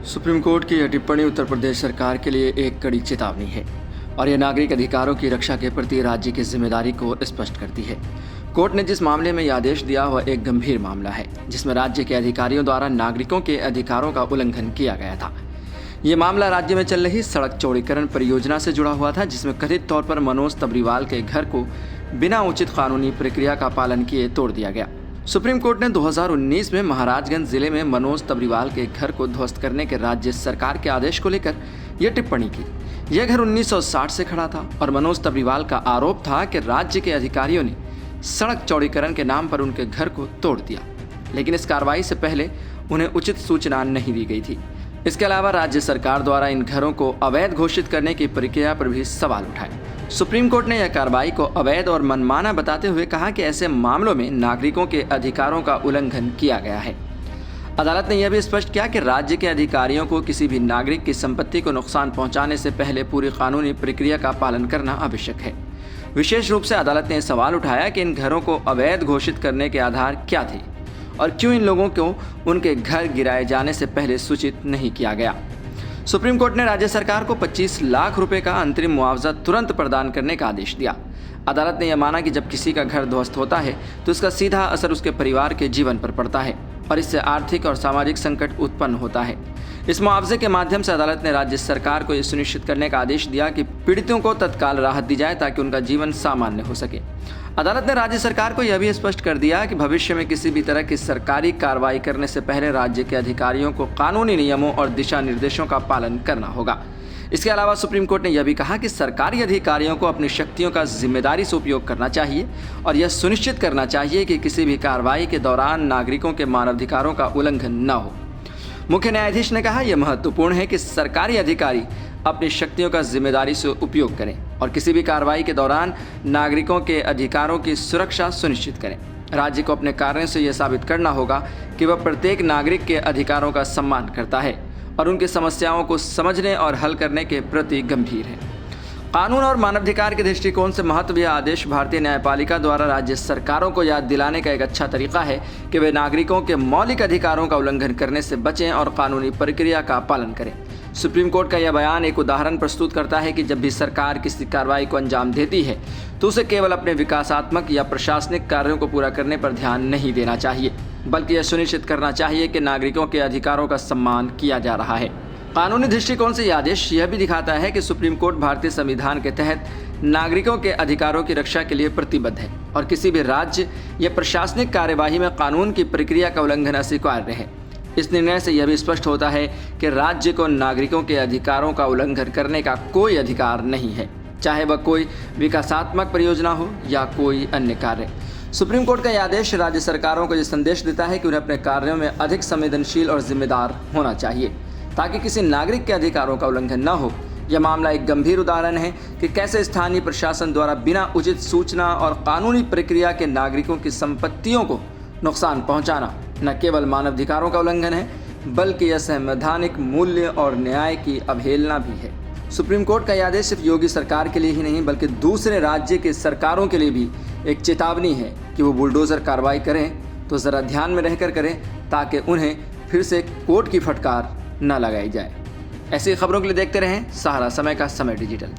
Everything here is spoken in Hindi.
सुप्रीम कोर्ट की यह टिप्पणी उत्तर प्रदेश सरकार के लिए एक कड़ी चेतावनी है और यह नागरिक अधिकारों की रक्षा के प्रति राज्य की जिम्मेदारी को स्पष्ट करती है। कोर्ट ने जिस मामले में यह आदेश दिया वह एक गंभीर मामला है जिसमें राज्य के अधिकारियों द्वारा नागरिकों के अधिकारों का उल्लंघन किया गया था। ये मामला राज्य में चल रही सड़क चौड़ीकरण परियोजना से जुड़ा हुआ था, जिसमें कथित तौर पर मनोज तबरीवाल के घर को बिना उचित कानूनी प्रक्रिया का पालन किए तोड़ दिया गया। सुप्रीम कोर्ट ने 2019 में महाराजगंज जिले में मनोज तबरीवाल के घर को ध्वस्त करने के राज्य सरकार के आदेश को लेकर यह टिप्पणी की। यह घर 1960 से खड़ा था और मनोज तबरीवाल का आरोप था कि राज्य के अधिकारियों ने सड़क चौड़ीकरण के नाम पर उनके घर को तोड़ दिया, लेकिन इस कार्रवाई से पहले उन्हें उचित सूचना नहीं दी गई थी। इसके अलावा राज्य सरकार द्वारा इन घरों को अवैध घोषित करने की प्रक्रिया पर भी सवाल उठाए। सुप्रीम कोर्ट ने यह कार्रवाई को अवैध और मनमाना बताते हुए कहा कि ऐसे मामलों में नागरिकों के अधिकारों का उल्लंघन किया गया है। अदालत ने यह भी स्पष्ट किया कि राज्य के अधिकारियों को किसी भी नागरिक की संपत्ति को नुकसान पहुंचाने से पहले पूरी कानूनी प्रक्रिया का पालन करना आवश्यक है। विशेष रूप से अदालत ने सवाल उठाया कि इन घरों को अवैध घोषित करने के आधार क्या थे और क्यों इन लोगों को उनके घर गिराए जाने से पहले सूचित नहीं किया गया। सुप्रीम कोर्ट ने राज्य सरकार को 25 लाख रुपए का अंतरिम मुआवजा तुरंत प्रदान करने का आदेश दिया। अदालत ने यह माना कि जब किसी का घर ध्वस्त होता है तो इसका सीधा असर उसके परिवार के जीवन पर पड़ता है और इससे आर्थिक और सामाजिक संकट उत्पन्न होता है। इस मुआवजे के माध्यम से अदालत ने राज्य सरकार को यह सुनिश्चित करने का आदेश दिया कि पीड़ितों को तत्काल राहत दी जाए ताकि उनका जीवन सामान्य हो सके। अदालत ने राज्य सरकार को यह भी स्पष्ट कर दिया कि भविष्य में किसी भी तरह की सरकारी कार्रवाई करने से पहले राज्य के अधिकारियों को कानूनी नियमों और दिशा निर्देशों का पालन करना होगा। इसके अलावा सुप्रीम कोर्ट ने यह भी कहा कि सरकारी अधिकारियों को अपनी शक्तियों का जिम्मेदारी से उपयोग करना चाहिए और यह सुनिश्चित करना चाहिए कि किसी भी कार्रवाई के दौरान नागरिकों के मानवाधिकारों का उल्लंघन न हो। मुख्य न्यायाधीश ने कहा, यह महत्वपूर्ण है कि सरकारी अधिकारी अपनी शक्तियों का जिम्मेदारी से उपयोग करें और किसी भी कार्रवाई के दौरान नागरिकों के अधिकारों की सुरक्षा सुनिश्चित करें। राज्य को अपने कार्यों से यह साबित करना होगा कि वह प्रत्येक नागरिक के अधिकारों का सम्मान करता है और उनकी समस्याओं को समझने और हल करने के प्रति गंभीर है। कानून और मानवाधिकार के दृष्टिकोण से महत्व यह आदेश भारतीय न्यायपालिका द्वारा राज्य सरकारों को याद दिलाने का एक अच्छा तरीका है कि वे नागरिकों के मौलिक अधिकारों का उल्लंघन करने से बचें और कानूनी प्रक्रिया का पालन करें। सुप्रीम कोर्ट का यह बयान एक उदाहरण प्रस्तुत करता है कि जब भी सरकार किसी कार्रवाई को अंजाम देती है तो उसे केवल अपने विकासात्मक या प्रशासनिक कार्यों को पूरा करने पर ध्यान नहीं देना चाहिए, बल्कि यह सुनिश्चित करना चाहिए कि नागरिकों के अधिकारों का सम्मान किया जा रहा है। कानूनी दृष्टिकोण से यह आदेश यह भी दिखाता है कि सुप्रीम कोर्ट भारतीय संविधान के तहत नागरिकों के अधिकारों की रक्षा के लिए प्रतिबद्ध है और किसी भी राज्य या प्रशासनिक कार्यवाही में कानून की प्रक्रिया का उल्लंघन अस्वीकार्य है। इस निर्णय से यह भी स्पष्ट होता है कि राज्य को नागरिकों के अधिकारों का उल्लंघन करने का कोई अधिकार नहीं है, चाहे वह कोई विकासात्मक परियोजना हो या कोई अन्य कार्य। सुप्रीम कोर्ट का यह आदेश राज्य सरकारों को यह संदेश देता है कि उन्हें अपने कार्यों में अधिक संवेदनशील और जिम्मेदार होना चाहिए ताकि किसी नागरिक के अधिकारों का उल्लंघन न हो। यह मामला एक गंभीर उदाहरण है कि कैसे स्थानीय प्रशासन द्वारा बिना उचित सूचना और कानूनी प्रक्रिया के नागरिकों की संपत्तियों को नुकसान पहुंचाना न केवल मानवाधिकारों का उल्लंघन है बल्कि यह संवैधानिक मूल्य और न्याय की अवहेलना भी है। सुप्रीम कोर्ट का यह आदेश सिर्फ योगी सरकार के लिए ही नहीं बल्कि दूसरे राज्य के सरकारों के लिए भी एक चेतावनी है कि वो बुलडोजर कार्रवाई करें तो ज़रा ध्यान में रहकर करें ताकि उन्हें फिर से कोर्ट की फटकार न लगाई जाए। ऐसी खबरों के लिए देखते रहें सहारा समय का समय डिजिटल।